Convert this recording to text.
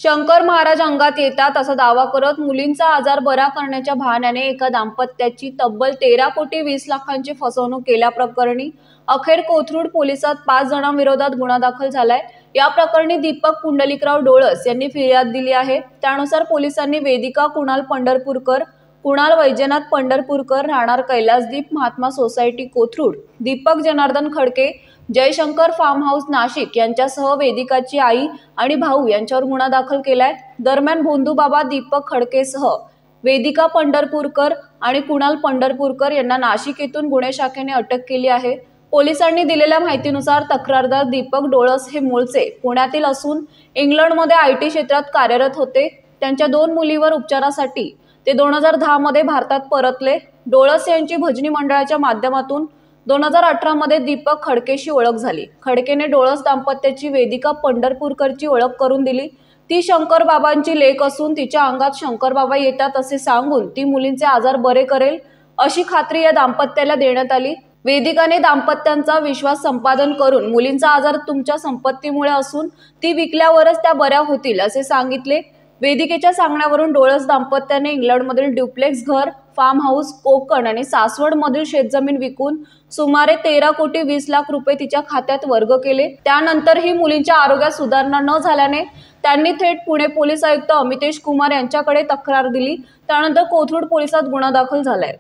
शंकर महाराज अंगात येतात असा दावा करत मुलींचा आजार बरा करण्याच्या बहाण्याने एका दाम्पत्याची तब्बल 13 कोटी 20 लाखांची फसवणूक केल्याप्रकरणी अखेर कोथरूड पोलिसात 5 जणांविरोधात गुन्हा दाखल झालाय। या प्रकरणी दीपक पुंडलिकराव डोळस यांनी फिर्याद दिली आहे। त्यानुसार पोलिसांनी वेदिका कुणाल पंढरपूरकर, कुणाल वैजनाथ पंढरपूरकर, राहणार Kailasdeep Mahatma society Kothrud, Deepak Janardan Khadke, Jaishankar farm house Nashik यांच्यासह वेदिकाची आई आणि भाऊ यांच्यावर गुन्हा दाखल केलाय। दरम्यान भोंदूबाबा दीपक खडकेसह वेदिका पंढरपूरकर आणि कुणाल पंढरपूरकर यांना नाशिक येथून गुन्हे शाखेने अटक केली आहे। पोलिसांनी दिलेल्या माहितीनुसार तक्रारदार दीपक डोळस हे मूळचे पुण्यातील असून इंग्लंडमध्ये IT क्षेत्रात कार्यरत होते। त्यांच्या 2 मुलीवर उपचारासाठी ते 2010 मध्ये भारतात परतले। डोळस यांची भजनी मंडळाच्या माध्यमातून 2018 मध्ये दीपक खडकेशी ओळख झाली। खडकेने डोळस दाम्पत्याची वेदिका पंढरपूरकरची ओळख करून दिली। ती शंकर बाबांची लेक असून तिच्या अंगात शंकर बाबा येतात असे सांगून ती मुलींचे आजार बरे करेल अशी खात्री या दाम्पत्याला देण्यात आली। वेदिकाने दाम्पत्यांचा विश्वास संपादन करून मुलींचा आजार तुमच्या संपत्तीमुळे असून ती विकल्यावरच त्या बऱ्या होतील असे सांगितले। वेदिकेच्या सांगण्यावरून डोळस दाम्पत्याने इंग्लंडमधील ड्युप्लेक्स घर, फार्म हाऊस, कोकण आणि सासवड मधील शेतजमीन विकून सुमारे 13 कोटी 20 लाख रुपये तिच्या खात्यात वर्ग केले। त्यानंतरही मुलींच्या आरोग्यात सुधारणा न झाल्याने त्यांनी थेट पुणे पोलीस आयुक्त अमितेश कुमार यांच्याकडे तक्रार दिली। त्यानंतर कोथरूड पोलिसात गुन्हा दाखल झालाय।